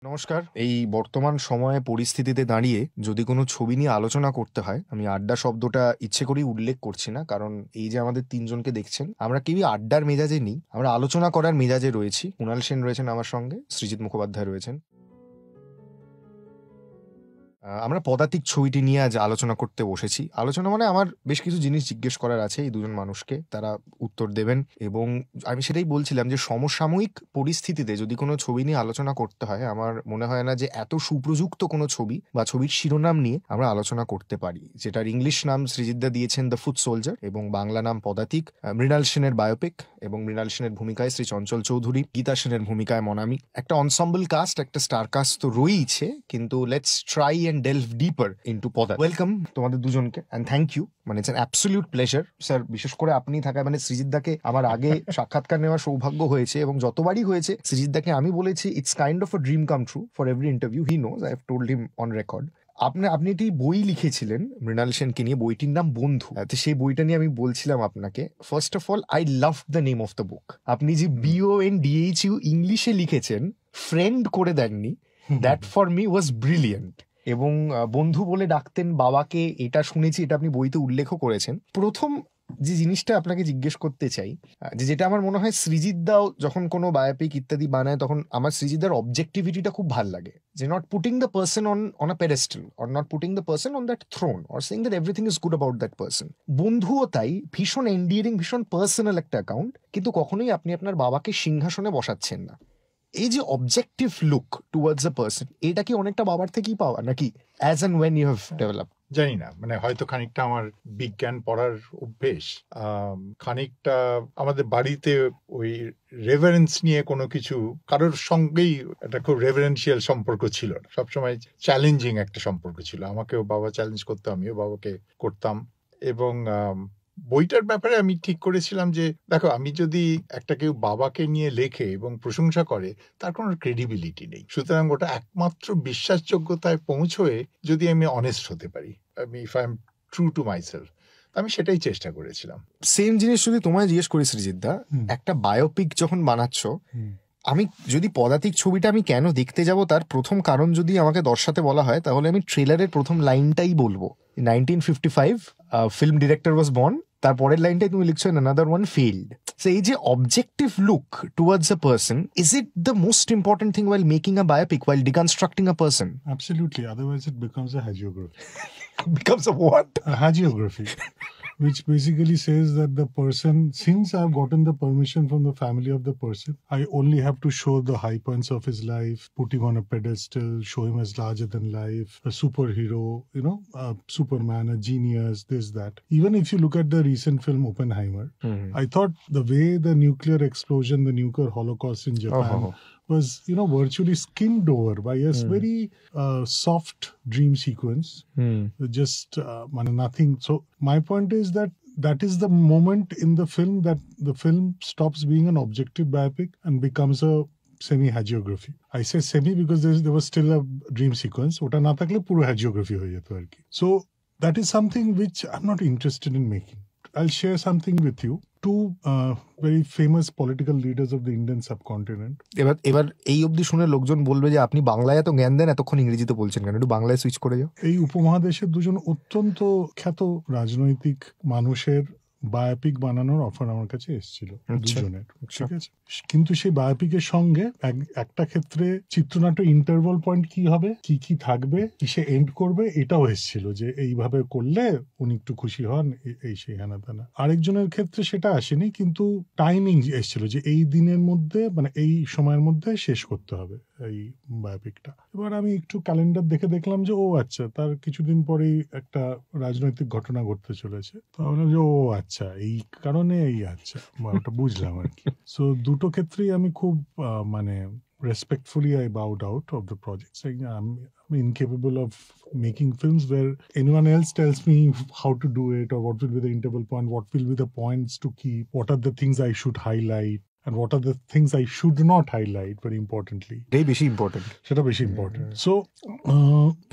নমস্কার। এই বর্তমান সময়ে পরিস্থিতিতে দাঁড়িয়ে যদি কোনো ছবি নিয়ে আলোচনা করতে হয়, আমি আড্ডা শব্দটা ইচ্ছে করেই উল্লেখ করছি না। কারণ এই যে আমাদের ৩ জনকে দেখছেন, আমরা কেউই আড্ডার মেজাজে নেই। আমরা আলোচনা করার মেজাজে রয়েছি। কুণাল সেন রয়েছেন আমার সঙ্গে, সৃজিত মুখোপাধ্যায় রয়েছেন। আমরা পদাতিক ছবিটি নিয়ে আজ আলোচনা করতে বসেছি। আলোচনা মানে আমার বেশ কিছু জিনিস জিজ্ঞেস করার আছে এই দুজন মানুষকে, তারা উত্তর দেবেন। এবং আমি সেটাই বলছিলাম যে সমসাময়িক পরিস্থিতিতে যদি কোনো ছবি নিয়ে আলোচনা করতে হয়, আমার মনে হয় না যে এত সুপ্রযুক্ত কোনো ছবি বা ছবির শিরোনাম নিয়ে আমরা আলোচনা করতে পারি, যেটার ইংলিশ নাম সৃজিতদা দিয়েছেন দ্য ফুট সোলজার এবং বাংলা নাম পদাতিক। মৃণাল সেনের বায়োপিক, এবং মৃণাল সেনের ভূমিকায় শ্রী চঞ্চল চৌধুরী, গীতা সেনের ভূমিকায় মনামি। একটা অনসাম্বল কাস্ট, একটা স্টার কাস্ট তো রয়েইছে, কিন্তু let's try and delve deeper into Padatik. Welcome তোমাদের দুজনকে অ্যান্ড থ্যাংক ইউ। মানে it's an absolute pleasure sir. বিশেষ করে আপনি থাকায়, মানে সৃজিতদাকে আমার আগে সাক্ষাৎকার নেওয়ার সৌভাগ্য হয়েছে এবং যতবারই হয়েছে সৃজিতদাকে আমি বলেছি it's kind of a dream come true for every interview. He knows, I have told him on record. আপনি একটি বই লিখেছিলেন মৃণাল সেনকে নিয়ে, বইটির নাম বন্ধু। তো সেই বইটা নিয়ে আমি বলছিলাম আপনাকে, first of all I love the name of the book. আপনি যে BONDHU ইংলিশে লিখেছেন, ফ্রেন্ড করে দেননি, that for me was brilliant. এবং বন্ধু বলে ডাকতেন বাবাকে, এটা শুনেছি, এটা আপনি বইতে উল্লেখও করেছেন। প্রথম যে জিনিসটা আপনাকে জিজ্ঞেস করতে চাই, যেটা আমার মনে হয় সৃজিতদাও যখন কোনো বায়োপিক ইত্যাদি বানায়, তখন আমার সৃজিতদার অবজেক্টিভিটিটা খুব ভাল লাগে, যে not putting the person on a pedestal or not putting the person on that throne or saying that everything is good about that person. বন্ধুও তাই, ভীষণ এন্ডিয়ারিং, ভীষণ পার্সোনাল একটা অ্যাকাউন্ট, কিন্তু কখনোই আপনি আপনার বাবাকে সিংহাসনে বসাচ্ছেন না। এই যে objective look towards a person, এটা কি অনেকটা বাবার থেকেই পাওয়া, নাকি as and when you have develop? জানি না, মানে হয়তো খানিকটা আমার বিজ্ঞান পড়ার অভ্যেস, খানিকটা আমাদের বাড়িতে ওই রেভারেন্স নিয়ে কোনো কিছু কারোর সঙ্গেই একটা খুব রেভারেন্সিয়াল সম্পর্ক ছিল না, সবসময় চ্যালেঞ্জিং একটা সম্পর্ক ছিল। আমাকেও বাবা চ্যালেঞ্জ করতো, আমিও বাবাকে করতাম। এবং বইটার ব্যাপারে আমি ঠিক করেছিলাম যে দেখো, আমি যদি একটা কেউ বাবাকে নিয়ে লেখে এবং প্রশংসা করে, তার কোনো ক্রেডিবিলিটি নেই। সুতরাং ওটা একমাত্র বিশ্বাসযোগ্যতায় পৌঁছয়ে যদি আমি অনেস্ট হতে পারি, আমি if I am true to myself, আমি সেটাই চেষ্টা করেছিলাম। সেম জিনিস যদি তোমায় জিজ্ঞেস করি সৃজিতদা, একটা বায়োপিক যখন বানাচ্ছ, আমি যদি পদাতিক ছবিটা আমি কেন দেখতে যাব, তার প্রথম কারণ যদি আমাকে দর্শাতে বলা হয়, তাহলে আমি ট্রেলারের প্রথম লাইনটাই বলবো। 1955 ফিল্ম ডিরেক্টর ওয়াজ বর্ন, তার পরের লাইনটাই তুমি লিখছো another one failed. So এই যে objective look towards a person, is it the most important thing while making a biopic, while deconstructing a person? Absolutely, otherwise it becomes a hagiography. Becomes a what? A hagiography, which basically says that the person, since I've gotten the permission from the family of the person, I only have to show the high points of his life, put him on a pedestal, show him as larger than life, a superhero, a Superman, a genius, this, that. Even if you look at the recent film Oppenheimer, I thought the way the nuclear explosion, the nuclear holocaust in Japan was, virtually skimmed over by a very soft dream sequence. Just nothing. So my point is that is the moment in the film that the film stops being an objective biopic and becomes a semi-hagiography. I say semi because there was still a dream sequence. Ota na thakle puro hagiography hoye jeto ar ki. So that is something which I'm not interested in making. I'll share something with you. Two very famous political leaders of the Indian subcontinent. এবার এই অবধি শুনে লোকজন বলবে যে আপনি বাংলায় এত জ্ঞান দেন, এতক্ষণ ইংরেজিতে বলছেন কেন? একটু বাংলায় সুইচ করে যাও। এই উপমহাদেশের দুজন অত্যন্ত খ্যাত রাজনৈতিক মানুষের বায়োপিক বানানোর অফার আমার কাছে এসেছিল, দুজনের, ঠিক আছে? কিন্তু সেই বায়োপিকের সঙ্গে একটা ক্ষেত্রে চিত্রনাট্য ইন্টারভাল পয়েন্ট কি হবে, কি থাকবে, কিসে এন্ড করবে, এটাও এসেছিল, যে এইভাবে করলে উনি একটু খুশি হন, এই সেই হেনা তেনা। আরেকজনের ক্ষেত্রে সেটা আসেনি, কিন্তু টাইমিং এসেছিল যে এই দিনের মধ্যে, মানে এই সময়ের মধ্যে শেষ করতে হবে এই বায়োপিকটা। এবার আমি একটু ক্যালেন্ডার দেখে দেখলাম যে ও আচ্ছা, তার কিছুদিন পরেই একটা রাজনৈতিক ঘটনা ঘটতে চলেছে। তো ভাবলাম যে ও আচ্ছা, এই কারণে আচ্ছা, ওটা বুঝলাম আর কি। সো দুটো ক্ষেত্রেই আমি খুব respectfully I bowed out of the project, saying I'm incapable of making films where anyone else tells me how to do it, or what will be the interval point, what will be the points to keep, what are the things I should highlight, and what are the things I should not highlight, very importantly. এই বেশি important, সেটা বেশি important. So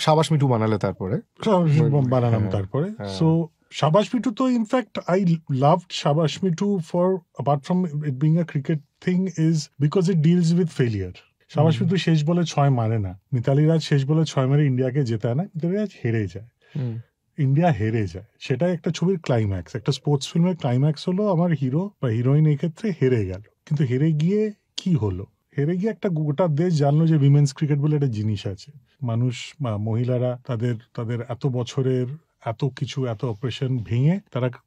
সাবাস মিঠু বানালে তারপরে বানালাম তারপরে। So Shabash Mitu, though, in fact, I loved Shabash Mitu for, apart from it being a cricket thing, is because it deals with failure. শাবাশ কিন্তু শেষ বলে 6 মারে না, মিতালি রাজ শেষ বলে 6 মেরে ইন্ডিয়াকে জেতায় না, মিতালি রাজ হেরে যায়, ইন্ডিয়া হেরে যায়। সেটাই একটা ছবির ক্লাইম্যাক্স। একটা স্পোর্টস ফিল্মের ক্লাইম্যাক্স হলো আমার হিরো বা হিরোইন এই ক্ষেত্রে হেরে গেল, কিন্তু হেরে গিয়ে কি হলো? হেরে গিয়ে একটা গোটা দেশ জানলো যে উইমেন্স ক্রিকেট বলে একটা জিনিস আছে। মানুষ বা মহিলারা তাদের এত বছরের এত কিছু, এত অপারেশন ভেঙে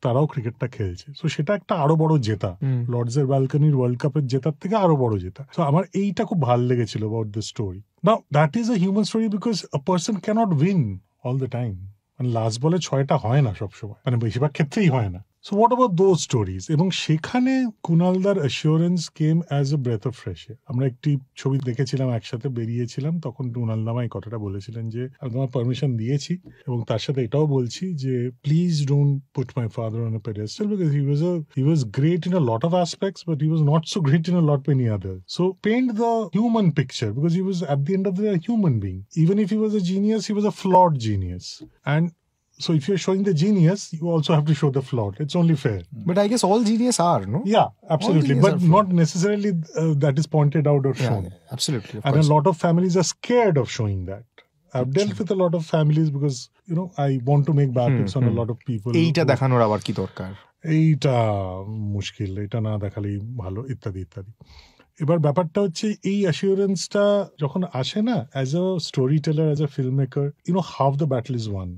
তারাও ক্রিকেটটা খেলছে। তো সেটা একটা আরো বড় জেতা, লর্ডসের ব্যালকনির ওয়ার্ল্ড কাপের জেতার থেকে আরো বড় জেতা। তো আমার এইটা খুব ভালো লেগেছিল about the story. Now that is a human story because a person can't win all the time. মানে লাস্ট বলে 6টা হয় না সবসময়, মানে বেশিরভাগ ক্ষেত্রেই হয় না। So what about those stories? এবং সেখানে কুনালদার assurance came as a breath of fresh air. আমরা একটি ছবি দেখেছিলাম, একসাথে বেরিয়েছিলাম, তখন কুনাল দামা এই কথাটা বলেছিলেন যে আমি তোমার পারমিশন দিয়েছি এবং তার সাথে এটাও বলছি যে please don't put my father on a pedestal because he was great in a lot of aspects but he was not so great in a lot many others. So paint the human picture because he was at the end of the day a human being. Even if he was a genius, he was a flawed genius. And so if you're showing the genius, you also have to show the flawed. It's only fair. But I guess all genius are, no? Yeah, absolutely. genius But are flawed. not necessarily that is pointed out or shown. Yeah, absolutely. Of And course. a lot of families are scared of showing that. I've dealt with a lot of families because, you know, I want to make biopics on a lot of people. এইটা দেখানোর আবার কি দরকার? এইটা মুশকিল, এটা না দেখালেই ভালো, ইত্যাদি ইত্যাদি। এবার ব্যাপারটা হচ্ছে এই অ্যাসিওরেন্সটা যখন আসে না, as a story teller, as a film maker, you know how the battle is won.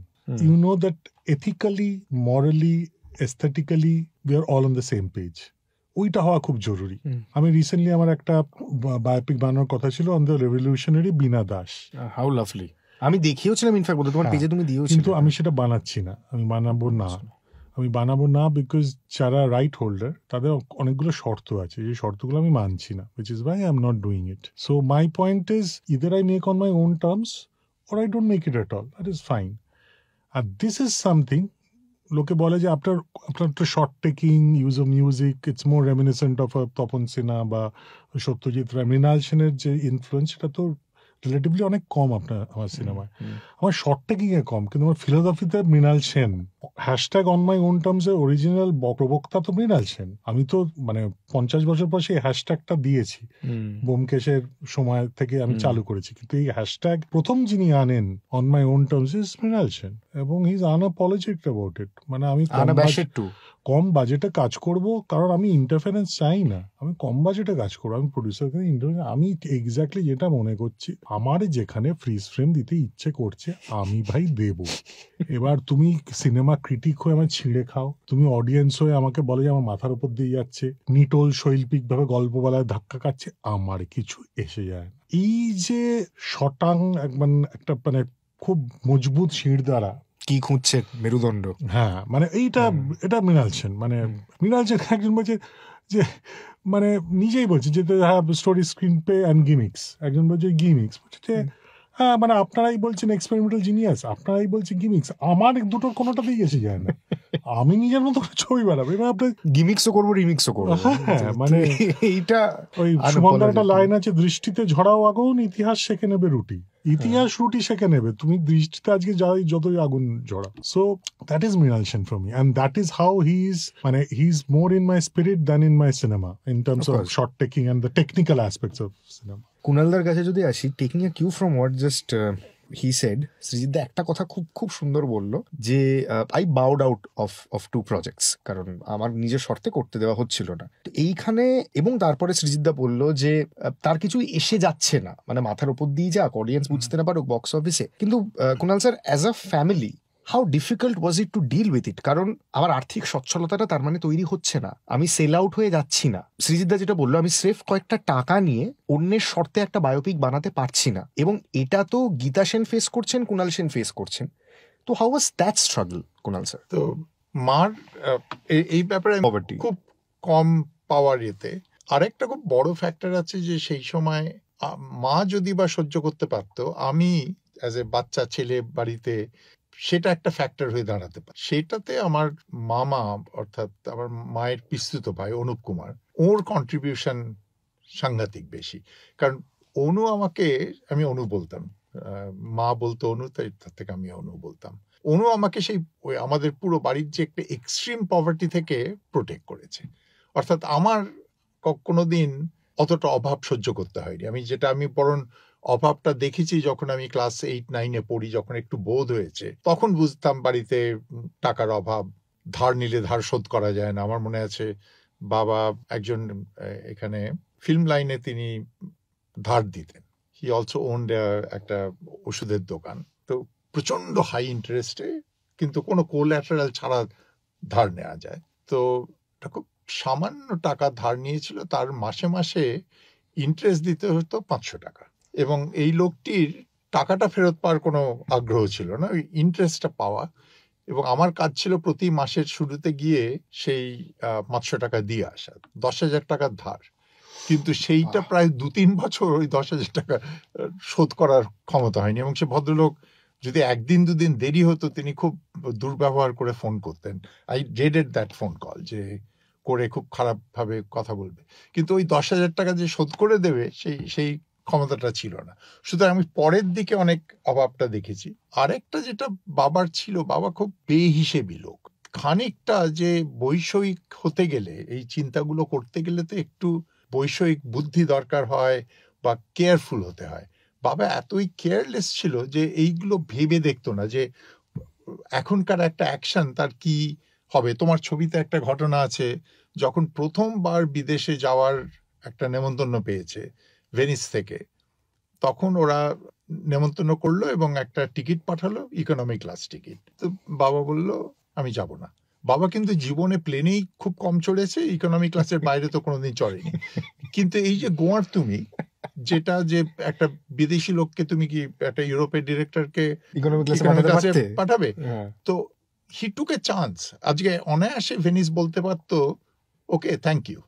You know that ethically, morally, aesthetically, we are all on the same page. ওইটা হওয়া খুব জরুরি। আমি রিসেন্টলি আমার একটা বায়োপিক বানানোর কথা ছিল on the revolutionary Bina Das. How lovely. আমি দেখিয়েছিলাম ইনফ্যাক্ট, তোমার পেজে তুমি দিয়েছিলে। কিন্তু আমি সেটা বানাচ্ছি না, আমি বানাবো না বিকজ যারা রাইট হোল্ডার তাদের অনেকগুলো শর্ত আছে, যে শর্তগুলো আমি মানছি না, which is why I am not doing it. So my point is either I make on my own terms or I don't make it at all. That is fine. And this is something লোকে বলে যে আপনার একটা short taking, use of music, it's more reminiscent of Tapan Sinha বা সত্যজিৎ রায়, মৃণাল সেনের যে influence সেটা তো রিলেটিভলি অনেক কম আমার সিনেমায়। আমার শর্ট টেকিং এ কম, কিন্তু আমার ফিলোসফিতে Mrinal Sen. Hashtag on my own terms এর অরিজিনাল প্রবক্তা তো মৃণাল সেন। আমি তো মানে 50 বছর পর সেই হ্যাশট্যাগটা দিয়েছি, ব্যোমকেশের সময় থেকে আমি চালু করেছি, কিন্তু এই হ্যাশট্যাগ প্রথম যিনি আনেন on my own terms is Mrinal Sen, এবং হি ইজ আনঅ্যাপোলজেটিক অ্যাবাউট ইট। মানে আমি কম বাজেটে কাজ করব, কারণ আমি ইন্টারফারেন্স চাই না, আমি কম বাজেটে কাজ করবো, আমি প্রডিউসারকে আমি এক্স্যাক্টলি যেটা মনে করছি, আমার যেখানে ফ্রিজ ফ্রেম দিতে ইচ্ছে করছে আমি ভাই দেব। এবার তুমি সিনেমা ক্রিটিক হয়ে আমার ছিঁড়ে খাও, তুমি অডিয়েন্স হয়ে আমাকে বলে যে আমার মাথার উপর দিয়ে যাচ্ছে, নিটোল শৈল্পিক ভাবে গল্প বলায় ধাক্কা খাচ্ছে, আমার কিছু এসে যায় না। এই যে শটাং একটা মানে খুব মজবুত শিড় দ্বারা কি খুঁজছে মেরুদণ্ড, হ্যাঁ মানে এটা মৃণাল সেন। মানে মৃণাল সেন একজন বলছে যে, মানে নিজেই বলছে যে স্টোরি, স্ক্রিন প্লে অ্যান্ড গিমিক্স। একজন বলছে গিমিক্স, বলছে যে হ্যাঁ মানে আপনারাই বলছেন এক্সপেরিমেন্টাল জিনিয়াস, আপনারাই বলছেন গিমিক্স, আমার দুটোর কোনোটাতেই এসে যায় না। আমি নিজের মতো ছবি বানাবো, এবার আপনার গিমিক্সও করবো রিমিক্সও করবো। হ্যাঁ মানে এইটা ওই সুমনদার একটা লাইন আছে, দৃষ্টিতে ঝরাও আগুন, ইতিহাস শেখে নেবে রুটি। ইতিহাস রুটি শেখে নেবে, তুমি দৃষ্টিতে আজকে যতই আগুন ঝরা। So that is Mrinal Sen for me, and that is how he is, মানে he is more in my spirit than in my cinema in terms of short taking and the technical aspects of cinema. কুনালদার কাছে যদি আসি, taking a cue from what just he said, সৃজিতদা একটা কথা খুব সুন্দর বললো যে I bowed out of 2 projects, কারণ আমার নিজের শর্তে করতে দেওয়া হচ্ছিল না এইখানে। এবং তারপরে সৃজিতদা বললো যে তার কিছু এসে যাচ্ছে না, মানে মাথার উপর দিয়ে যাক, অডিয়েন্স বুঝতে না পারুক বক্স অফিসে। কিন্তু Kunal sir, as a family, how difficult was it to deal with it? কারণ আমার আর্থিক সচ্ছলতাটা তার মানে তৈরি হচ্ছে না, আমি সেল আউট হয়ে যাচ্ছি না। সৃজিতদা যেটা বললো, আমি স্রেফ কয়েকটা টাকা নিয়ে অন্যের শর্তে একটা বায়োপিক বানাতে পারছি না, এবং এটা তো গীতা সেন ফেস করছেন, কুনাল সেন ফেস করছেন। তো how was that struggle, Kunal sir? তো মার এই ব্যাপারে খুব কম পাওয়ার এতে আরেকটা খুব বড় ফ্যাক্টর আছে, যে সেই সময় মা যদি বা সহ্য করতে পারতো, আমি অ্যাজ এ বাচ্চা ছেলে বাড়িতে সেটা একটা ফ্যাক্টর হয়ে দাঁড়াতে পারে। সেটাতে আমার মামা, অর্থাৎ আমার মায়ের পিস্তুত ভাই অনুপ কুমার, ওর কন্ট্রিবিউশন সাংঘাতিক বেশি। কারণ অনু আমাকে, আমি অনু বলতাম, মা বলতো অনু, তাই তার থেকে আমি অনু বলতাম। অনু আমাকে সেই আমাদের পুরো বাড়ির যে একটা এক্সট্রিম পভার্টি থেকে প্রোটেক্ট করেছে। অর্থাৎ আমার কোনোদিন অতটা অভাব সহ্য করতে হয়নি। আমি বরং অভাবটা দেখেছি যখন আমি ক্লাস 8-9-এ পড়ি, যখন একটু বোধ হয়েছে, তখন বুঝতাম বাড়িতে টাকার অভাব, ধার নিলে ধার শোধ করা যায় না। আমার মনে আছে বাবা একজন এখানে ফিল্ম লাইনে তিনি ধার দিতেন। হি অলসো ওন্ড একটা ওষুধের দোকান। তো প্রচন্ড হাই ইন্টারেস্টে, কিন্তু কোনো কোল্যাটারাল ছাড়া ধার নেওয়া যায়। তো খুব সামান্য টাকা ধার নিয়েছিল, তার মাসে মাসে ইন্টারেস্ট দিতে হতো 500 টাকা। এবং এই লোকটির টাকাটা ফেরত পাওয়ার কোনো আগ্রহ ছিল না, ওই ইন্টারেস্টটা পাওয়া। এবং আমার কাজ ছিল প্রতি মাসের শুরুতে গিয়ে সেই 500 টাকা দিয়ে আসা, 10,000 টাকার ধার। কিন্তু সেইটা প্রায় 2-3 বছর ওই 10,000 টাকা শোধ করার ক্ষমতা হয়নি। এবং সে ভদ্রলোক যদি 1-2 দিন দেরি হতো, তিনি খুব দুর্ব্যবহার করে ফোন করতেন। I dreaded that phone call, যে করে খুব খারাপভাবে কথা বলবে। কিন্তু ওই 10,000 টাকা যে শোধ করে দেবে সেই ক্ষমতাটা ছিল না। সুতরাং আমি পরের দিকে অনেক অভাবটা দেখেছি। আরেকটা যেটা বাবার ছিল, বাবা খুব বেহিসেবি লোক। খানিকটা যে বৈষয়িক হতে গেলে, এই চিন্তাগুলো করতে গেলে তো একটু বৈষয়িক বুদ্ধি দরকার হয় বা কেয়ারফুল হতে হয়। বাবা এতই কেয়ারলেস ছিল যে এইগুলো ভেবে দেখতো না যে এখনকার একটা অ্যাকশন তার কি হবে। তোমার ছবিতে একটা ঘটনা আছে, যখন প্রথমবার বিদেশে যাওয়ার একটা নেমন্তন্ন পেয়েছে ভেনিস থেকে, তখন ওরা নেমন্তন্ন করলো এবং একটা টিকিট পাঠালো, ইকোনমি ক্লাস টিকিট। তো বাবা বলল আমি যাব না। বাবা কিন্তু জীবনে প্লেনেই খুব কম চড়েছে, ইকোনমি ক্লাসের বাইরে তো কোনোদিন চড়েনি। কিন্তু এই যে গোয়ার তুমি, যেটা যে একটা বিদেশি লোককে তুমি কি একটা ইউরোপের ডিরেক্টরকে ইকোনমি ক্লাসে ক্লাসে পাঠাবে, তো হি টুক এ চান্স। আজকে অনায়াসে ভেনিস বলতে পারতো ওকে থ্যাংক ইউ।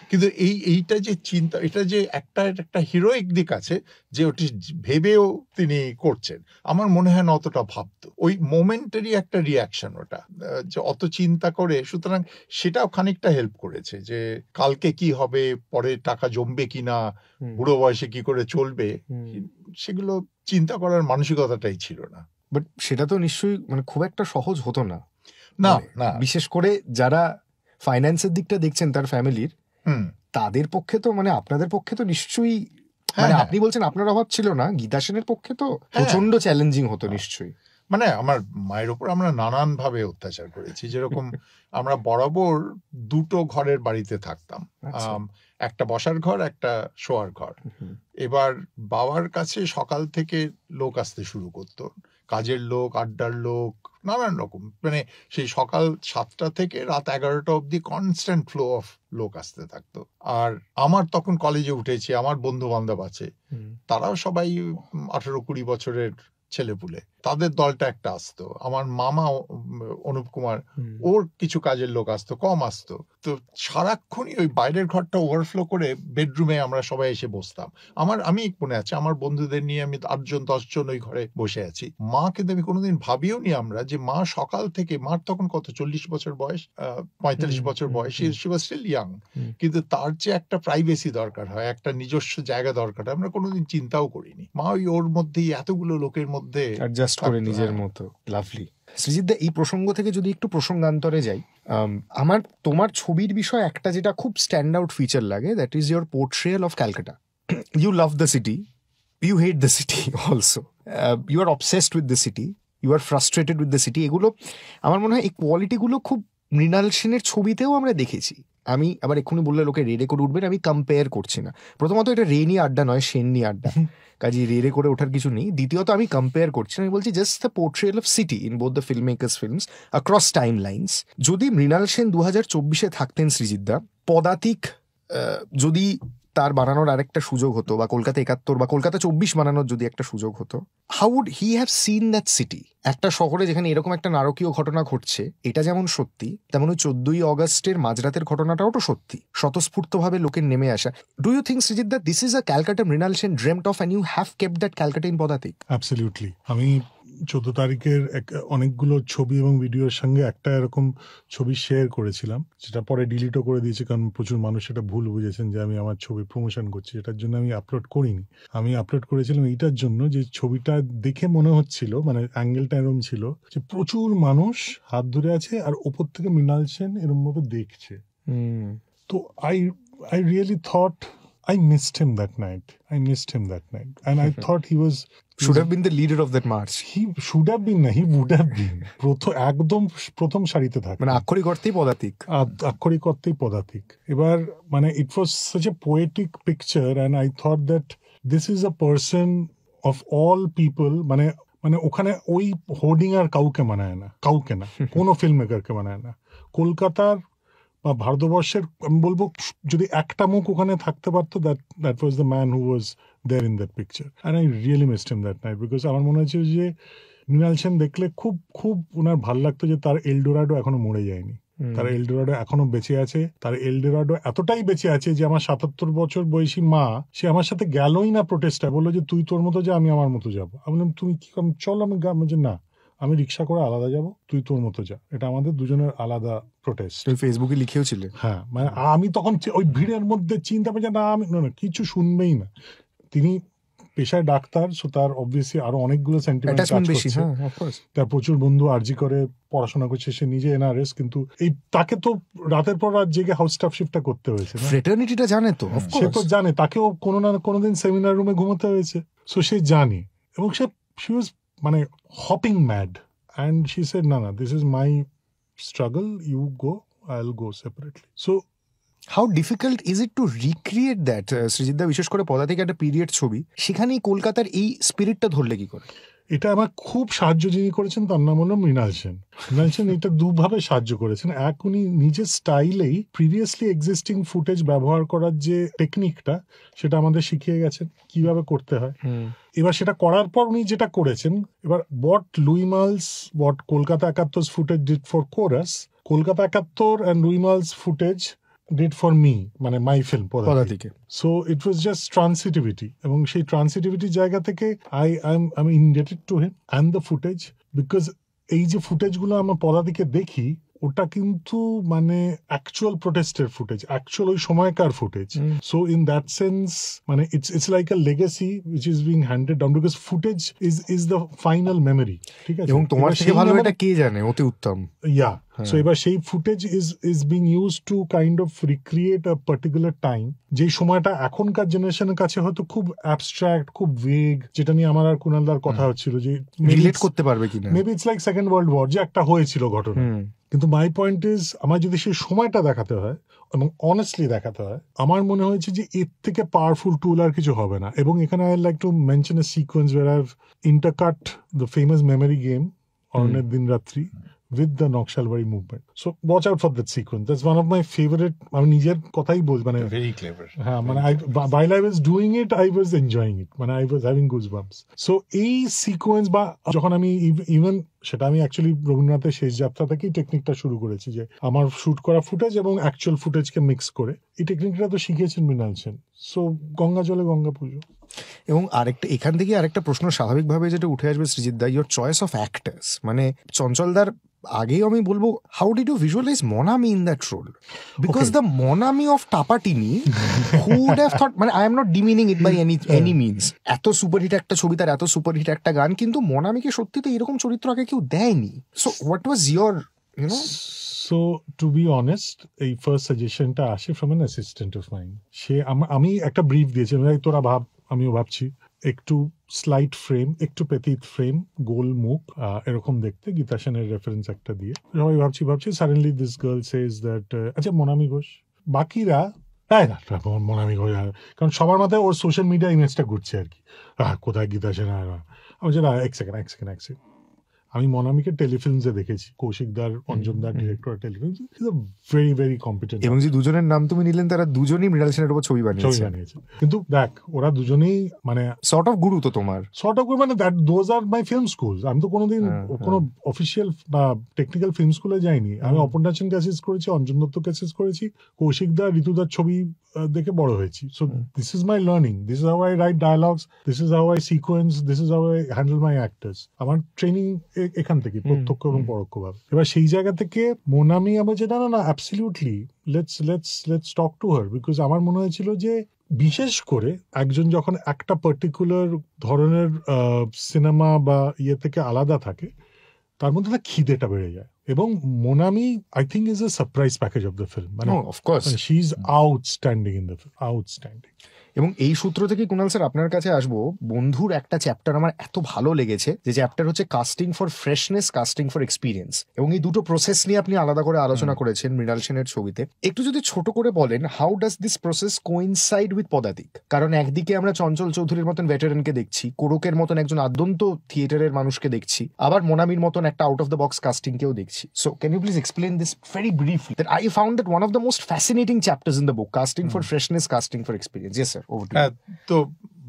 কিন্তু এইটা যে চিন্তা, এটা যে একটা হিরোইক দিক আছে যে ওটি ভেবেও তিনি করছেন। আমার মনে হয় না অতটা ভাবতো, ওই মোমেন্টারি একটা রিয়াকশন ওটা, যে অত চিন্তা করে। সুতরাং সেটাও খানিকটা হেল্প করেছে যে কালকে কি হবে, পরে টাকা জমবে কিনা, বুড়ো বয়সে কি করে চলবে, সেগুলো চিন্তা করার মানসিকতাটাই ছিল না। বাট সেটা তো নিশ্চয়ই মানে খুব একটা সহজ হতো না। না, বিশেষ করে যারা ফাইন্যান্সের দিকটা দেখছেন তার ফ্যামিলির, তাদের পক্ষে তো মানে আপনাদের পক্ষে তো নিশ্চয়ই, মানে আপনি বলছেন আপনার অভাব ছিল না, গীতা সেনের পক্ষে তো প্রচন্ড চ্যালেঞ্জিং হতো নিশ্চয়ই। মানে আমার মায়ের ওপর আমরা নানান ভাবে অত্যাচার করেছি। যেরকম আমরা বরাবর 2টো ঘরের বাড়িতে থাকতাম, একটা বসার ঘর, একটা শোয়ার ঘর। এবার বাবার কাছে সকাল থেকে লোক আসতে শুরু করতো, কাজের লোক, আড্ডার লোক, নানান রকম। মানে সেই সকাল 7টা থেকে রাত 11টা অবধি কনস্ট্যান্ট ফ্লো অফ লোক আসতে থাকতো। আর আমার তখন কলেজে উঠেছি, আমার বন্ধু বান্ধব আছে, তারাও সবাই 18-20 বছরের ছেলেপুলে, তাদের দলটা একটা আসতো। আমার মামা অনুপ কুমার, ওর কিছু কাজের লোক আসতো, কম আসতো। তো সারাক্ষণই ওই বাইরের ঘরটা ওভারফ্লো করে বেডরুমে আমরা সবাই এসে বসতাম। আমি মনে আছে আমার বন্ধুদের নিয়ে আমি 8-10 জন ওই ঘরে বসে আছি। মা কিন্তু আমি কোনোদিন ভাবিও নি আমরা যে মা সকাল থেকে, মার তখন কত 40 বছর বয়স, 45 বছর বয়স, শি ওয়াজ স্টিল ইয়াং, কিন্তু তার যে একটা প্রাইভেসি দরকার হয়, একটা নিজস্ব জায়গা দরকার হয়, আমরা কোনোদিন চিন্তাও করিনি। মা ওই ওর মধ্যেই এতগুলো লোকের মধ্যে অ্যাডজাস্ট করে নিজের মতো। লাভলি। সৃজিত দা, এই প্রসঙ্গ থেকে যদি একটু প্রসঙ্গান্তরে যাই, আমার তোমার ছবির বিষয় একটা যেটা খুব স্ট্যান্ড আউট ফিচার লাগে, that is your portrayal of Calcutta. You love the city, you hate the city also, you are obsessed with the city, you are frustrated with the city. এগুলো আমার মনে হয় এই কোয়ালিটিগুলো খুব মৃণাল সেনের ছবিতেও আমরা দেখেছি। আমি আবার এক্ষুনি বললে লোকে রেড়ে করে উঠবেন, আমি কম্পেয়ার করছি না। প্রথমত এটা রে নিয়ে আড্ডা নয়, সেন নিয়ে আড্ডা, কাজে রেড়ে করে ওঠার কিছু নেই। দ্বিতীয়ত আমি কম্পেয়ার করছি না, আমি বলছি just the portrayal of city in both the film makers films across time lines. যদি মৃণাল সেন 2024-এ থাকতেন সৃজিতদা, পদাতিক যদি তার বানানোর আরেকটা সুযোগ হতো, বা কলকাতা 71 বা কলকাতা 24 বানানোর যদি একটা সুযোগ হতো, how would he have seen that city? একটা শহরে যেখানে এরকম একটা নারকীয় ঘটনা ঘটছে, এটা যেমন সত্যি, তেমন ওই 14ই অগস্টের মাঝরাতের ঘটনাটাও তো সত্যি, স্বতঃস্ফূর্তভাবে লোকের নেমে আসা। Do you think Srijit that this is a Calcutta Mrinal Sen dreamed of, and you have kept that Calcutta in Padatik? Absolutely. আমি 14 তারিখের অনেকগুলো ছবি এবং ভিডিওর সঙ্গে একটা এরকম ছবি শেয়ার করেছিলাম, যেটা পরে ডিলিটও করে দিয়েছে, কারণ প্রচুর মানুষ এটা ভুল বুঝেছেন যে আমি আমার ছবি প্রমোশন করছি। এটার জন্য আমি আপলোড করিনি। আমি আপলোড করেছিলাম এইটার জন্য যে ছবিটা দেখে মনে হচ্ছিল, মানে অ্যাঙ্গেলটা এরকম ছিল যে প্রচুর মানুষ হাত ধরে আছে আর ওপর থেকে মৃণাল সেন এরকম ভাবে দেখছে। তো I really thought I missed him that night. And I thought he was Should have been the leader of that march. he should have been, he would have been একদম প্রথম সারিতে থাকে, মানে আক্ষরিক অর্থেই পদাতিক। আক্ষরিক অর্থেই পদাতিক। এবার মানে it was such a poetic picture and I thought that this is a person of all people, মানে ওখানে ওই হোর্ডিং আর কাউকে মানায় না, কোনো ফিল্ম মেকারকে মানায় না। কলকাতার বা ভারতবর্ষের আমি বলবো যদি একটা মুখ ওখানে থাকতে পারতো, that was the man who was there in that picture and I really missed him that night because আমার মনে হচ্ছে যে মৃণাল সেন দেখলে খুব ওনার ভাল লাগতো যে তার এলডোরাডো এখনো মরে যায়নি, তার এলডোরাডো এখনো বেঁচে আছে। তার এলডোরাডো এতটাই বেঁচে আছে যে আমার ৭৭ বছর বয়সী মা সে আমার সাথে গেলই না প্রোটেস্টে, বললো যে তুই তোর মতো যা, আমি আমার মতো যাবো। আমি বললাম তুমি কি চল, আমি না, আমি রিক্সা করে আলাদা যাব, তুই তোর মতো যা, এটা আমাদের দুজনের আলাদা প্রোটেস্ট। ফেসবুকে লিখেও ছিলে? হ্যাঁ, মানে আমি তখন ওই ভিড়ের মধ্যে চিন্তা করছি না, আমি না কিছু শুনবেই না। তিনি পেশায় ডাক্তার, সো তার অবভিয়াসলি আরো অনেকগুলো সেন্টিমেন্ট কাজ করছে, তার প্রচুর বন্ধু আরজি করে পড়াশোনা করছে, সে নিজে এনআরএস, কিন্তু এই তাকে তো রাতের পর রাত জেগে হাউস স্টাফ শিফটটা করতে হয়েছে। ফ্রেটার্নিটিটা জানে তো, সে তো জানে, তাকেও কোনো না কোনোদিন সেমিনার রুমে ঘুমোতে হয়েছে, সো সে জানে। এবং she was মানে hopping mad and she said no, this is my struggle, you go, I'll go separately. So how difficult is it to recreate that? Srijit দা, বিশেষ করে পদাতিক একটা পিরিয়ড ছবি, সেখানেই কলকাতার এই স্পিরিটটা ধরলে কি করে? এটা আমার খুব সাহায্য যিনি করেছেন তার নাম হলো মৃণাল সেন। মৃণাল সেন এটা দুভাবে সাহায্য করেছেন। এক, উনি নিজের স্টাইলেই প্রিভিয়াসলি এক্সিস্টিং ফুটেজ ব্যবহার করার যে টেকনিকটা, সেটা আমাদের শিখিয়ে গেছেন কিভাবে করতে হয়। এবার সেটা করার পর উনি যেটা করেছেন, এবার what Louis Malle's, what Kolkata ৭১'s footage did for Chorus, Kolkata ৭১ and Louis Malle's footage did for me, মানে মাই ফিল্ম পদাতিকে। So it was just transitivity, এবং সেই ট্রান্সিটিভিটির জায়গা থেকে আমি indebted to him and the footage, because এই যে ফুটেজগুলো আমার পদাতিকে দেখি, ওটা কিন্তু মানে অ্যাকচুয়াল প্রোটেস্টের ফুটেজ, অ্যাকচুয়াল ওই সময়কার footage. So in that sense মানে it's like a legacy which is being handed down, because footage is the final memory. ঠিক আছে, এবং তোমার থেকে ভালো এটা কে জানে, অতি উত্তম। ইয়া, সো এবার সেই footage is being use to kind of recreate a particular time, যে সময়টা এখনকার জেনারেশনের কাছে হয়তো খুব অ্যাবস্ট্রাক্ট, খুব ভেগ, যেটা নিয়ে আমার আর কুনালদার কথা হচ্ছিল যে রিলেট করতে পারবে কিনা, maybe it's like second world war, যে একটা হয়েছিল ঘটনা। কিন্তু মাই পয়েন্ট ইজ, আমার যদি সেই সময়টা দেখাতে হয় এবং অনেস্টলি দেখাতে হয়, আমার মনে হয়েছে যে এর থেকে পাওয়ারফুল টুল আর কিছু হবে না। এবং এখানে I like to mention a sequence where I have intercut the famous memory game অরণ্যের দিন রাত্রি with the Naxalbari movement. So watch out for that sequence. That's one of my favorite. আমি নিজের কথাই বল, মানে very clever. হ্যাঁ, মানে while I was doing it, I was enjoying it. মানে I was having goosebumps. So এই sequence, বা যখন আমি ইভেন সেটা আমি অ্যাকচুয়ালি রবীন্দ্রনাথের শেষ যাত্রা থেকেই টেকনিকটা শুরু করেছি, যে আমার শুট করা ফুটেজ এবং অ্যাকচুয়াল ফুটেজকে মিক্স করে, এই টেকনিকটা তো শিখিয়েছেন মৃণাল সেন। সো গঙ্গা জলে গঙ্গা পুজো। এবং আরেকটা এখান থেকে আরেকটা প্রশ্ন স্বাভাবিকভাবে যেটা উঠে আসবে Srijit da, your choice of actors, মানে চঞ্চলদার আগেই আমি বলবো, how did you visualise Monami in that role? Because the Monami of টাপাটিনি, হু উড হ্যাভ থট, মানে I am not demeaning it by any means, এত সুপারহিট একটা ছবি, তার এত সুপারহিট একটা গান, কিন্তু মনামিকে সত্যি তো এরকম চরিত্র আগে কেউ দেয়নি। So what was your you know? So to be honest, এই ফার্স্ট সাজেশনটা আসে from an assistant of mine. আমি একটা ব্রিফ দিয়েছি, তোরা ভাব, আমিও ভাবছি একটু স্লাইট ফ্রেম, একটু পেতিত ফ্রেম, গোল মুখ, এরকম দেখতে, গীতা সেনের রেফারেন্স একটা দিয়ে সবাই ভাবছি suddenly this girl says that আচ্ছা মনামি ঘোষ। বাকিরা মনামি ঘোষ, কারণ সবার মাথায় ওর সোশ্যাল মিডিয়া ইমেজটা ঘুরছে আর কি, কোথায় গীতা সেন। আমি এক সেকেন্ড আমি মনামিকে টেলিফিল্মসে দেখেছি, কৌশিকদার, অঞ্জনদার ডিরেক্টর টেলিফিল্মস, ভেরি ভেরি কম্পিটেন্ট। এবং যে দুজনের নাম তুমি নিলেন, তারা দুজনই মৃণাল সেনের উপর ছবি বানিয়েছে। কিন্তু দেখ, ওরা দুজনেই মানে সর্ট অফ গুরু তো তোমার, সর্ট অফ গুরু, মানে that those are my film school. আমি তো কোনোদিন কোনো অফিসিয়াল বা টেকনিক্যাল ফিল্ম স্কুলে যাইনি। আমি অপর্ণা সেনকে অ্যাসিস্ট করেছি, অঞ্জন দত্তকে অ্যাসিস্ট করেছি, কৌশিকদার, ঋতুদার ছবি দেখে বড় হয়েছি। So this is my learning, this is how I right dialogues, this is how I sequence, this is how I handle my actors. আমার ট্রেনিং এখান থেকে, প্রত্যক্ষ এবং পরোক্ষভাবে। এবার সেই জায়গা থেকে মোনামি আমার যেটা না absolutely let's talk to her, because আমার মনে হয়েছিল যে বিশেষ করে একজন যখন একটা পার্টিকুলার ধরনের সিনেমা বা ইয়ে থেকে আলাদা থাকে, তার মধ্যে না খিদেটা বেড়ে যায়। এবং Monami I think is a surprise package of the film, মানে of course she is outstanding in the film, outstanding. এবং এই সূত্র থেকে কুণাল স্যার আপনার কাছে আসবো, বন্ধুর একটা চ্যাপ্টার আমার এত ভালো লেগেছে, যে চ্যাপ্টার হচ্ছে casting for freshness, casting for experience, এবং এই দুটো প্রসেস নিয়ে আপনি আলাদা করে আলোচনা করেছেন মৃণাল সেনের ছবিতে। একটু যদি ছোট করে বলেন, how does this process coincide with পদাতিক? কারণ একদিকে আমরা চঞ্চল চৌধুরীর মতন ভেটারেনকে দেখছি, কোরকের মতন একজন আদ্যন্ত থিয়েটারের মানুষকে দেখছি, আবার মোনামির মতন একটা out of the box casting কেও দেখছি। So can you please explain this very briefly? That I found that one of the most fascinating chapters in the book, casting for freshness, casting for experience. Yes sir, over to you. তো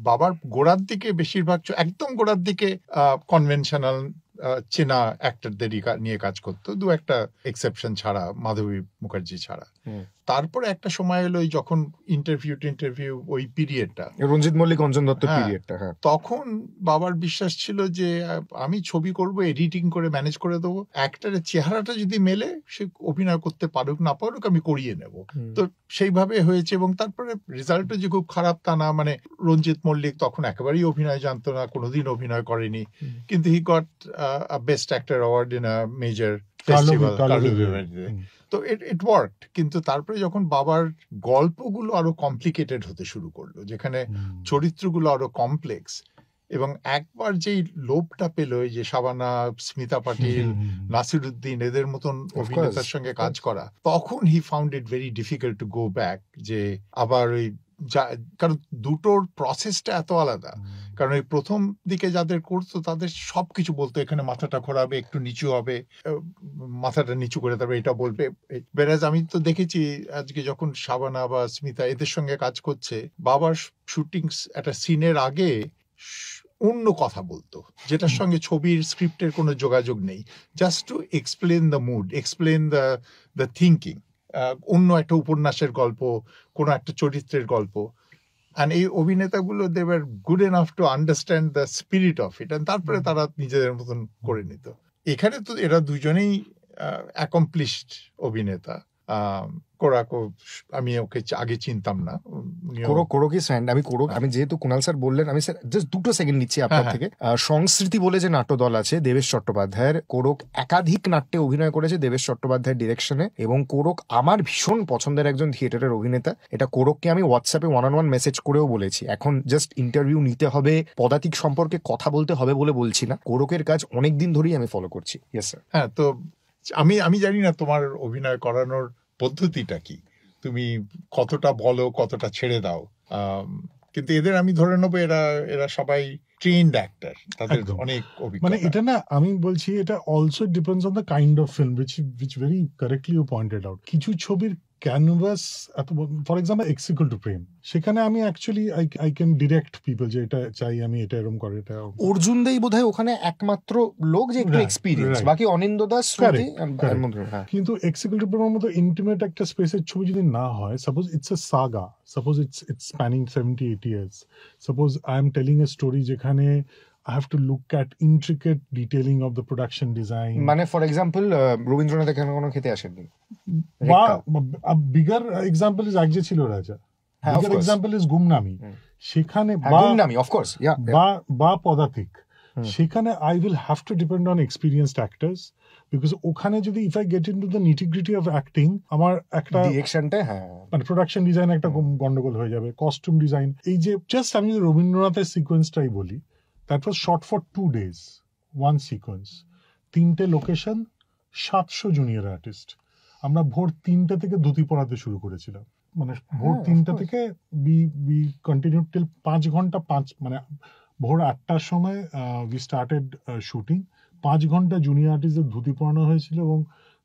বাবার গোড়ার দিকে বেশিরভাগ একদম গোড়ার দিকে conventional চেনা অ্যাক্টরদের নিয়ে কাজ করতো, দু একটা এক্সেপশন ছাড়া, মাধবী মুখার্জি ছাড়া। তারপরে একটা সময় এলো যখন ইন্টারভিউ ওই পিরিয়ডটা, রঞ্জিত মল্লিক, অঞ্জন দত্ত পিরিয়ডটা, তখন বাবার বিশ্বাস ছিল যে আমি ছবি করব, এডিটিং করে ম্যানেজ করে দেবো, অ্যাক্টরের চেহারাটা যদি মেলে, সে অভিনয় করতে পারুক না পারুক, আমি করিয়ে নেব। তো সেইভাবে হয়েছে। এবং তারপরে রেজাল্টও যে খুব খারাপ তা না, মানে রঞ্জিত মল্লিক তখন একেবারেই অভিনয় জানতো না, কোনোদিন অভিনয় করেনি, কিন্তু he got best actor award in a major festival. তো ইট ওয়ার্কড। কিন্তু তারপরে যখন বাবার গল্পগুলো আরো কমপ্লিকেটেড হতে শুরু করলো, যেখানে চরিত্রগুলো আরো কমপ্লেক্স, এবং একবার যেই লোভটা পেল যে শাবানা, স্মিতা পাটিল, নাসিরুদ্দিন এদের মতন অভিনেতার সঙ্গে কাজ করা, তখন he found it very difficult to go back, যে আবার ওই, কারণ দুটোর প্রসেসটা এত আলাদা। কারণ এই প্রথম দিকে যাদের করতো তাদের সবকিছু বলতো, এখানে মাথাটা ঘোরাবে, একটু নিচু হবে, মাথাটা নিচু করে তারপরে এটা বলবে। বেরাজ আমি তো দেখেছি আজকে যখন শাবানা বা স্মিতা এদের সঙ্গে কাজ করছে, বাবার শুটিং একটা সিনের আগে অন্য কথা বলতো, যেটার সঙ্গে ছবির স্ক্রিপ্টের কোনো যোগাযোগ নেই, just to explain the mood, explain the thinking, অন্য একটা উপন্যাসের গল্প, কোনো একটা চরিত্রের গল্প। আর এই অভিনেতাগুলো they were good enough to understand the spirit of it, তারপরে তারা নিজেদের মতন করে নিত। এখানে তো এরা দুজনেই অ্যাকমপ্লিশড অভিনেতা। কোরাকো আমি ওকে আগে চিনতাম না। আমি যেহেতু কুণাল স্যার বললেন, আমি স্যার জাস্ট 2 সেকেন্ড নিচ্ছি আপনার থেকে। সংস্কৃতি বলে যে নাট্যদল আছে দেবেশ চট্টোপাধ্যায়ের, কোরক একাধিক নাট্যে অভিনয় করেছে দেবেশ চট্টোপাধ্যায়ের ডিরেকশনে, এবং কোরক আমার ভীষণ পছন্দের একজন থিয়েটারের অভিনেতা। এটা কোরককে আমি হোয়াটসঅ্যাপে 1-on-1 মেসেজ করেও বলেছি। এখন জাস্ট ইন্টারভিউ নিতে হবে, পদাতিক সম্পর্কে কথা বলতে হবে বলে বলছি না, কোরকের কাজ অনেকদিন ধরেই আমি ফলো করছি। Yes sir. হ্যাঁ, তো আমি জানি না তোমার অভিনয় করানোর পদ্ধতিটা কি, তুমি কতটা বলো, কতটা ছেড়ে দাও, কিন্তু এদের আমি ধরে নেবো এরা সবাই ট্রেন্ড অ্যাক্টর, তাদের অনেক অভিজ্ঞতা। মানে এটা না, আমি বলছি এটা also depends on the kind of film, which very correctly you pointed out. কিছু ছবির ক্যানভাস এত, ফর এক্সাম্পল এক্সিকুয়াল টু প্রেম, সেখানে আমি actually I can direct people যে এটা চাই আমি, এটা এরকম করে, এটা অর্জুন দেই বোধহয় ওখানে একমাত্র লোক যে একটু এক্সপেরিয়েন্স, বাকি অনিন্দ্য দাস, শ্রুতি। কিন্তু এক্সিকুয়াল টু প্রেমের মতো ইন্টিমেট একটা স্পেসের ছবি যদি না হয়, suppose it's a Saga, suppose it's spanning 70-80 years, suppose I am telling a story যেখানে I have to look at intricate detailing of the production design. মানে ফর এক্সাম্পল রবীন্দ্রনাথ এখানে কোনো খেতে আসেননি। A bigger example is Agje Chilo Raja. Bigger example is Gumnami. সেখানে Gumnami, of course, yeah. বা পদাতিক, সেখানে I will have to depend on experienced actors, because ওখানে যদি if I get into the nitty-gritty of acting, আমার একটা ডিরেকশনটা, মানে production design একটা গন্ডগোল হয়ে যাবে, কস্টিউম ডিজাইন। এই যে জাস্ট আমি যদি রবীন্দ্রনাথের সিকোয়েন্সটাই বলি, that was shot for 2 days, one sequence, 3টে লোকেশন, 700 জুনিয়র আর্টিস্ট। আমরা ভোর 3টে থেকে ধুতি পরাতে শুরু করেছিলাম, মানে ভোর 3টে থেকে we continued till 5 ঘন্টা, মানে ভোর 8টার সময় we started shooting, 5 ঘন্টা জুনিয়র আর্টিস্টদের ধুতি পরানো হয়েছিল, এবং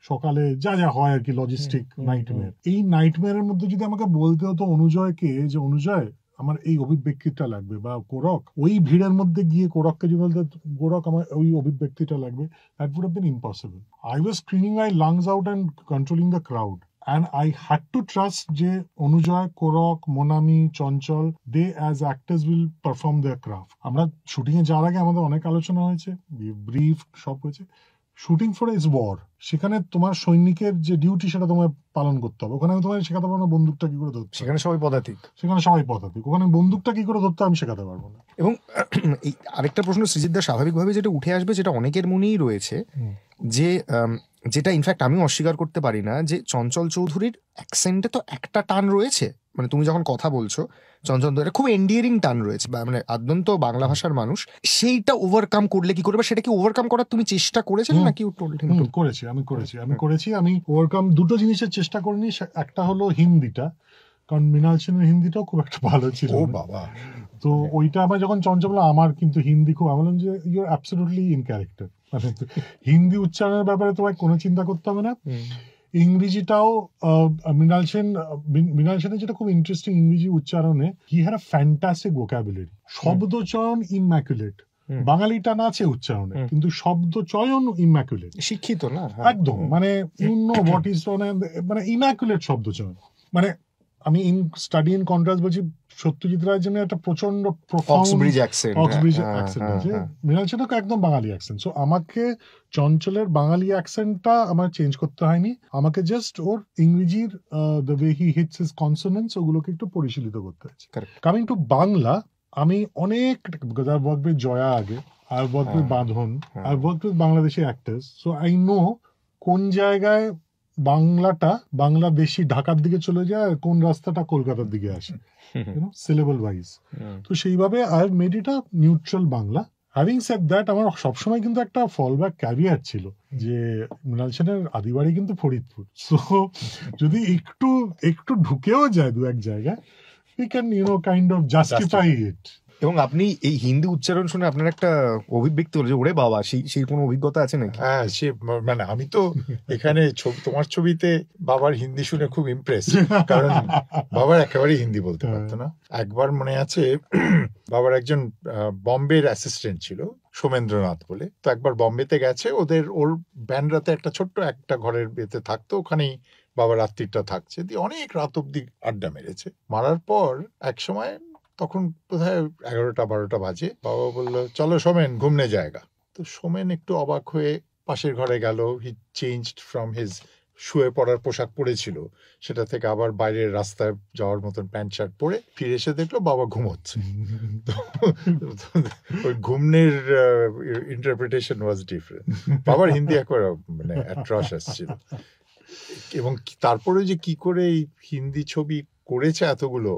সকালে যা যা হয় আর কি, লজিস্টিক নাইটমেয়ার। এই নাইটমেয়ারের মধ্যে যদি আমাকে বলতে হতো অনুজয়কে যে অনুজয় আমার এই অভিব্যক্তিটা লাগবে, বা কোরক ওই ভিড়ের মধ্যে গিয়ে কোরককে যদি বলতে কোরক আমার ওই অভিব্যক্তিটা লাগবে, that would have been impossible. I was screaming my lungs out and controlling the crowd, and I had to trust যে অনুজয়, কোরক, মোনামি, চঞ্চল, they as actors will perform their craft. আমরা শুটিং এ যাওয়ার আগে আমাদের অনেক আলোচনা হয়েছে, ব্রিফ সব হয়েছে। শুটিং ফর ইজ ওয়ার, সেখানে তোমার সৈনিকের যে ডিউটি সেটা তোমার পালন করতে হবে। ওখানে আমি তোমার শেখাতে পারবো না বন্দুকটা কি করে ধরতে, সেখানে সবাই পদাতিক, ওখানে বন্দুকটা কি করে ধরতে আমি শেখাতে পারবো না। এবং আরেকটা প্রশ্ন সৃজিতদা স্বাভাবিকভাবে যেটা উঠে আসবে, যেটা অনেকের মনেই রয়েছে, যে যেটা ইনফ্যাক্ট আমি অস্বীকার করতে পারি না, যে চঞ্চল চৌধুরীর অ্যাকসেন্টে তো একটা টান রয়েছে, মানে তুমি যখন কথা বলছো চঞ্চল চৌধুরী খুব এন্ডিয়ারিং টান রয়েছে, মানে আদ্যন্ত বাংলা ভাষার মানুষ, সেইটা ওভারকাম করলে কি করবে, সেটা কি ওভারকাম করার তুমি চেষ্টা করেছিলে নাকি? করেছি আমি ওভারকাম দুটো জিনিসের চেষ্টা করিনি। একটা হলো হিন্দিটা, কারণ মৃণাল সেনের হিন্দিটাও খুব একটা ভালো ছিল ও না। বাবা, তো ওইটা আমার যখন চঞ্চল বললাম আমার কিন্তু হিন্দি খুব, আমি বললাম যে you are absolutely in character, মানে হিন্দি উচ্চারণের ব্যাপারে তোমায় কোনো চিন্তা করতে হবে না। ইংরেজিটাও মৃণাল সেনের যেটা খুব ইন্টারেস্টিং ইংরেজি উচ্চারণে, he had a fantastic vocabulary, শব্দচয়ন ইম্যাকুলেট। বাঙালিটা আছে উচ্চারণে, কিন্তু শব্দ চয়ন ইম্যাকুলেট, শিক্ষিত না একদম, মানে ইউ নো হোয়াট ইজ, মানে ইম্যাকুলেট শব্দ চয়ন। মানে আমি স্টাডি ইন কন্ট্রাস্ট বলছি, সত্যজিৎ রায়ের জন্য একটা প্রচন্ড অক্সব্রিজ অ্যাকসেন্ট আছে, মৃণাল সেনও একদম বাঙালি অ্যাকসেন্ট। সো আমাকে চঞ্চলের বাঙালি অ্যাকসেন্টটা আমার চেঞ্জ করতে হয়নি, আমাকে জাস্ট ওর ইংরেজির the way he hits his consonants ওগুলোকে একটু পরিশীলিত করতে হয়েছে। কামিং টু বাংলা, আমি অনেক, because I work with Jaya আগে, I work with Badhon, I work with Bangladeshi actors, so I know কোন জায়গায় বাংলাটা বাংলাদেশি ঢাকার দিকে চলে যায় আর কোন রাস্তাটা কলকাতার দিকে আসে, সিলেবল ওয়াইজ। তো সেইভাবে I have made it a neutral Bangla. Having said that, আমার সবসময় কিন্তু একটা ফল ব্যাক ক্যারিয়ার ছিল যে মৃণাল সেনের আদিবাড়ি কিন্তু ফরিদপুর, সো যদি একটু একটু ঢুকেও যায় দু এক জায়গায়, we can kind of justify it. এবং আপনি এই হিন্দি উচ্চারণ শুনে আপনার একটা অভিব্যক্তি হলো যে ওরে বাবা, সেই কোনো অভিজ্ঞতা আছে নাকি? হ্যাঁ, সে মানে আমি তো এখানে তোমার ছবিতে বাবার হিন্দি শুনে খুব ইমপ্রেস, কারণ বাবার একেবারে হিন্দি বলতে পারতো না। একবার মনে আছে, বাবার একজন বম্বের অ্যাসিস্ট্যান্ট ছিল সোমেন্দ্রনাথ বলে, তো একবার বম্বেতে গেছে, ওর ব্যান্ডরাতে একটা ছোট্ট একটা ঘরের বেতে থাকতো, ওখানেই বাবা রাত্রিটা থাকছে, দিয়ে অনেক রাত অব্দি আড্ডা মেরেছে। মারার পর এক সময়, তখন বোধহয় 11টা-12টা বাজে, বাবা বললো চলো সোমেন ঘুমনে জায়গা। তো সোমেন একটু অবাক হয়ে পাশের ঘরে গেল, হি চেঞ্জড ফ্রম হিজ শুয়ে পড়ার পোশাক পরেছিল, সেটা থেকে আবার বাইরের রাস্তায় যাওয়ার মতন প্যান্ট শার্ট পরে ফিরে এসে দেখলো বাবা ঘুমোচ্ছে। ওই ঘুমনের ইন্টারপ্রিটেশন ওয়াজ ডিফারেন্ট। বাবার হিন্দি একবার মানে অ্যাট্রশাস ছিল। এবং তারপরে যে কি করে এই হিন্দি ছবি করেছে এতগুলো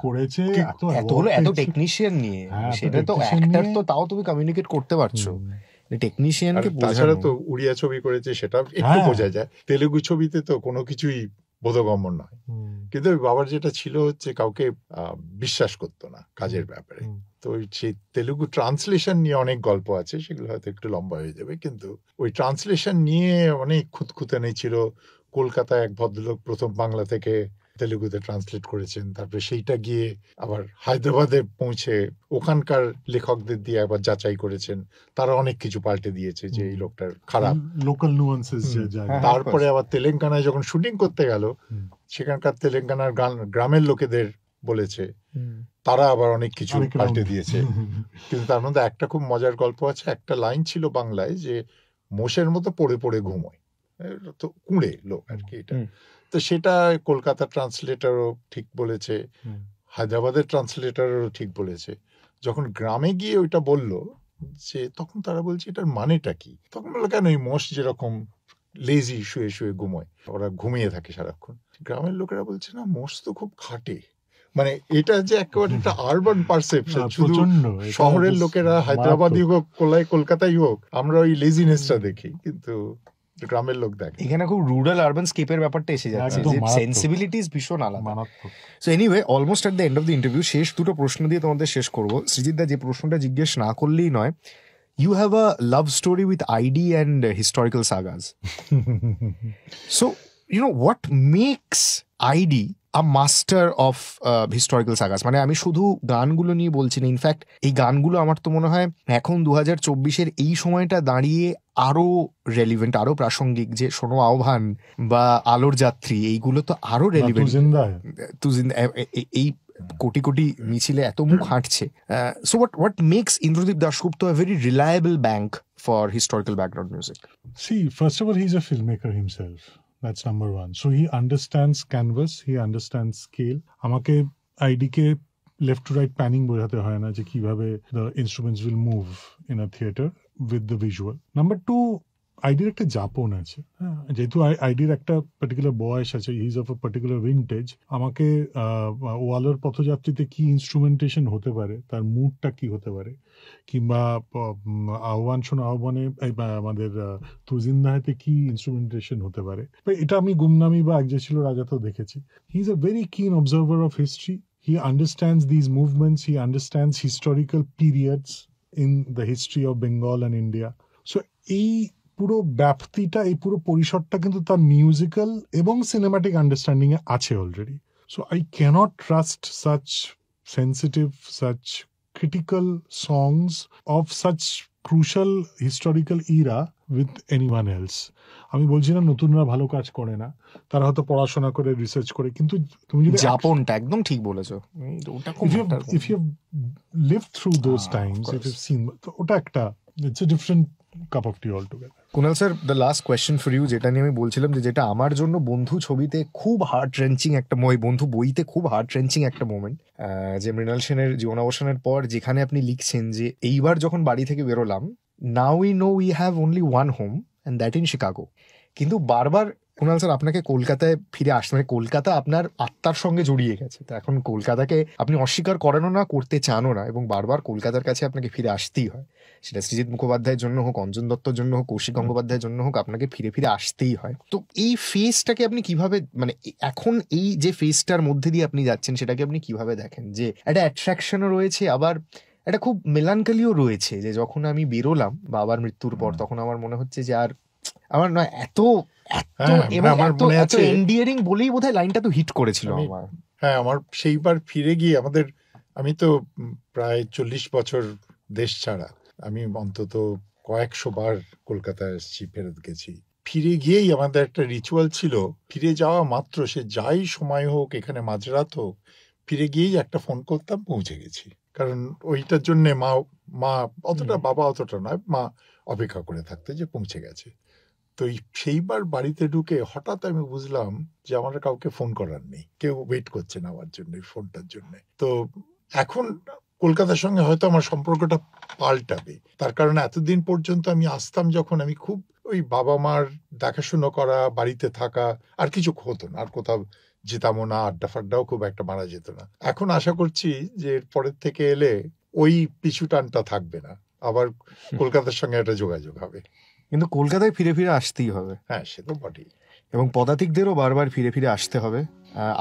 করেছে, এত টেকনিশিয়ান নিয়ে, সেটা তো অ্যাক্টর তো তাও তুমি কমিউনিকেট করতে পারছো, টেকনিশিয়ানকে তাছাড়া তো উড়িয়া ছবি করেছে, সেটা একটু বোঝা যায়, তেলেগু ছবিতে তো কোনো কিছুই বোধগম্য নয়। কিন্তু বাবার যেটা ছিল হচ্ছে কাউকে বিশ্বাস করতো না কাজের ব্যাপারে। তো সেই তেলুগু ট্রান্সলেশন নিয়ে অনেক গল্প আছে, সেগুলো হয়তো একটু লম্বা হয়ে যাবে, কিন্তু ওই ট্রান্সলেশন নিয়ে অনেক খুঁতখুঁতানি ছিল। কলকাতায় এক ভদ্রলোক প্রথম বাংলা থেকে তেলুগুতে ট্রান্সলেট করেছেন, তারপরে সেইটা গিয়ে আবার হায়দ্রাবাদে পৌঁছে ওখানকার লেখকদের দিয়ে আবার যাচাই করেছেন, তারা অনেক কিছু পাল্টে দিয়েছে যে এই লোকটার খারাপ লোকাল নুয়ান্সেস। তারপরে আবার তেলেঙ্গানায় যখন শুটিং করতে গেল, সেখানকার তেলেঙ্গানার গ্রামের লোকেদের বলেছে, তারা আবার অনেক কিছু পাল্টে দিয়েছে। কিন্তু তার মধ্যে একটা খুব মজার গল্প আছে, একটা লাইন ছিল বাংলায় যে মোষের মতো পড়ে পড়ে ঘুমোয়, তো কুঁড়ে লোক আর কি এটা। তো সেটা কলকাতা ট্রান্সলেটারও ঠিক বলেছে, হায়দ্রাবাদের ট্রান্সলেটারও ঠিক বলেছে। যখন গ্রামে গিয়ে ওইটা বললো, যে তখন তারা বলছে এটার মানেটা কি? তখন বললো কেন, এই মোষ যেরকম লেজি শুয়ে শুয়ে ঘুমোয়, ওরা ঘুমিয়ে থাকে সারাক্ষণ। গ্রামের লোকেরা বলছে না, মোষ তো খুব খাটে। মানে এটা যে একেবারে একটা আরবান পারসেপশন, শুধু শহরের লোকেরা হায়দ্রাবাদই হোক কলকাতাই হোক, আমরা ওই লেজিনেসটা দেখি, কিন্তু গ্রামের লোক দেখে। এখানে খুব রুরাল আরবান স্কেপের ব্যাপারটা এসে যাচ্ছে, যে সেন্সিবিলিটিস ভীষণ আলাদা। So anyway, almost at the end of the interview শেষ দুটো প্রশ্ন দিয়ে তোমাদের শেষ করবো। সৃজিতদা, যে প্রশ্নটা জিজ্ঞেস না করলেই নয়, you have a love story with ID and historical sagas. So, what makes ID a master of historical sagas? মানে আমি শুধু গানগুলো নিয়ে বলছি না, ইনফ্যাক্ট এই গানগুলো আমার তো মনে হয় এখন 2024-এর এই সময়টা দাঁড়িয়ে আরো রেলিভেন্ট, আরো প্রাসঙ্গিক। যে শোনো আহ্বান বা আলোর যাত্রী, এইগুলো তো আরো রেলিভেন্ট। এই কোটি কোটি মিছিলে এত মুখ হাঁটছে। So what makes Indradeep Dasgupta a very reliable bank for historical background music? See, first of all, he's a filmmaker himself. That's number one. So he understands canvas, he understands scale. আমাকে আইডিকে left to right panning বোঝাতে হয় না যে কিভাবে the instruments will move in a theater with the visual. Number two, আইডির একটা যাপন আছে, হ্যাঁ, যেহেতু আইডির একটা পার্টিকুলার বয়স আছে, is of a particular vintage, আমাকে ওয়ালের পথযাত্রীতে কি ইনস্ট্রুমেন্টেশন হতে পারে, তার মুডটা কি হতে পারে, কিংবা আহ্বানে আমাদের তুজিন্দাহাতে কি ইনস্ট্রুমেন্টেশন হতে পারে, এটা আমি গুমনামি বা এক যে ছিল রাজাতেও দেখেছি। হি ইজ আ ভেরি কিন observer of history, he understands these movements, he understands historical periods in the history of Bengal and India. So এই পুরো ব্যাপ্তিটা, এই পুরো পরিসরটা কিন্তু তার মিউজিক্যাল এবং সিনেমাটিক আন্ডারস্ট্যান্ডিং এ আছে অলরেডি। So I can't trust such sensitive, such critical songs of such crucial historical era with anyone else. আমি বলছি না নতুনরা ভালো কাজ করে না, তারা হয়তো পড়াশোনা করে রিসার্চ করে, কিন্তু তুমি যদি যাপনটা একদম ঠিক বলেছো, ওটা খুব if you lived through those times, if you've seen, ওটা একটা it's a different cup of tea altogether. Kunal sir, the last question for you, যেটা নিয়ে আমি বলছিলাম যে যেটা আমার জন্য বন্ধু ছবিতে খুব হার্ট রেঞ্চিং একটা বন্ধু বইতে খুব হার্ট রেঞ্চিং একটা মোমেন্ট, যে মৃণাল সেনের জীবনাবসানের পর যেখানে আপনি লিখছেন যে এইবার যখন বাড়ি থেকে বেরোলাম, now we know we have only one home and that in Chicago. কিন্তু বারবার কুনাল স্যার আপনাকে কলকাতায় ফিরে আসতে, মানে কলকাতা আপনার আত্মার সঙ্গে জড়িয়ে গেছে, তো এখন কলকাতাকে আপনি অস্বীকার করেনও না, করতে চানও না, এবং বারবার কলকাতার কাছে আপনাকে ফিরে আসতেই হয়। সেটা সৃজিত মুখোপাধ্যায়ের জন্য হোক, অঞ্জন দত্তর জন্য হোক, কৌশিক গঙ্গোপাধ্যায়ের জন্য হোক, আপনাকে ফিরে ফিরে আসতেই হয়। তো এই ফেজটাকে আপনি কিভাবে, মানে এখন এই যে ফেজটার মধ্যে দিয়ে আপনি যাচ্ছেন, সেটাকে আপনি কিভাবে দেখেন? যে একটা অ্যাট্রাকশনও রয়েছে, আবার একটা খুব মেলানকালিও রয়েছে, যে যখন আমি বেরোলাম বাবার মৃত্যুর পর, তখন আমার মনে হচ্ছে যে আর আমার নয় এত এন্ডিয়ারিং বলেই বোধহয় লাইনটা তো হিট করেছিল আমার। হ্যাঁ, আমার সেইবার ফিরে গিয়ে আমি তো প্রায় 40 বছর দেশ ছাড়া, আমি অন্তত কয়েকশো বার কলকাতায় এসেছি, ফেরত গেছি। ফিরে গিয়েই আমাদের একটা রিচুয়াল ছিল, ফিরে যাওয়া মাত্র, সে যাই সময় হোক, এখানে মাঝরাত হোক, ফিরে গিয়েই একটা ফোন করতাম, পৌঁছে গেছি। কারণ ওইটার জন্যে মা অতটা, বাবা অতটা নয়, মা অপেক্ষা করে থাকতে যে পৌঁছে গেছে। তো সেইবার বাড়িতে ঢুকে হঠাৎ আমি বুঝলাম যে আমার কাউকে ফোন করার নেই, কেউ ওয়েট করছে না আমার জন্য, ফোনটার জন্য। তো এখন কলকাতার সঙ্গে হয়তো আমার সম্পর্কটা পাল্টাবে, তার কারণে এতদিন পর্যন্ত আমি আসতাম যখন, আমি খুব ওই বাবা মার দেখাশুনো করা, বাড়িতে থাকা, আর কিছু হতো না, আর কোথাও যেতামও না, আড্ডা ফাড্ডাও খুব একটা মারা যেত না। এখন আশা করছি যে পরের থেকে এলে ওই পিছু টানটা থাকবে না, আবার কলকাতার সঙ্গে একটা যোগাযোগ হবে। কিন্তু কলকাতায় ফিরে ফিরে আসতেই হবে। হ্যাঁ, সে তো বটেই। এবং পদাতিকদেরও বারবার ফিরে ফিরে আসতে হবে,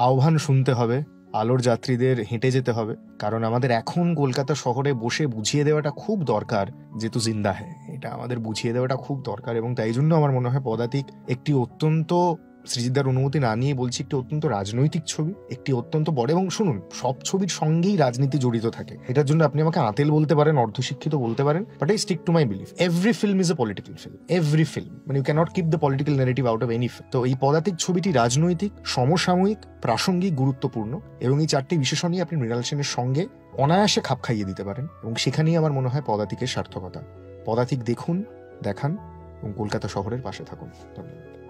আহ্বান শুনতে হবে, আলোর যাত্রীদের হেঁটে যেতে হবে, কারণ আমাদের এখন কলকাতা শহরে বসে বুঝিয়ে দেওয়াটা খুব দরকার যে তু জিন্দা হ্যায়, এটা আমাদের বুঝিয়ে দেওয়াটা খুব দরকার। এবং তাই জন্য আমার মনে হয় পদাতিক একটি অত্যন্ত, সৃজিতদার অনুমতি না নিয়ে বলছি, একটি অত্যন্ত রাজনৈতিক ছবি, একটি অত্যন্ত বড়, এবং শুনুন, সব ছবির সঙ্গেই রাজনীতি জড়িত থাকে। এটার জন্য আপনি আমাকে আঁতেল বলতে পারেন, অর্ধশিক্ষিত বলতে পারেন, but I stick to my belief, every film is a political film, every film, মানে you cannot keep the political narrative out of any film. তো এই পদাতিক ছবিটি রাজনৈতিক, সমসাময়িক, প্রাসঙ্গিক, গুরুত্বপূর্ণ, এবং এই চারটি বিশেষণই আপনি মৃণাল সেনের সঙ্গে অনায়াসে খাপ খাইয়ে দিতে পারেন, এবং সেখানেই আমার মনে হয় পদাতিকের সার্থকতা। পদাতিক দেখুন, দেখান, এবং কলকাতা শহরের পাশে থাকুন। ধন্যবাদ।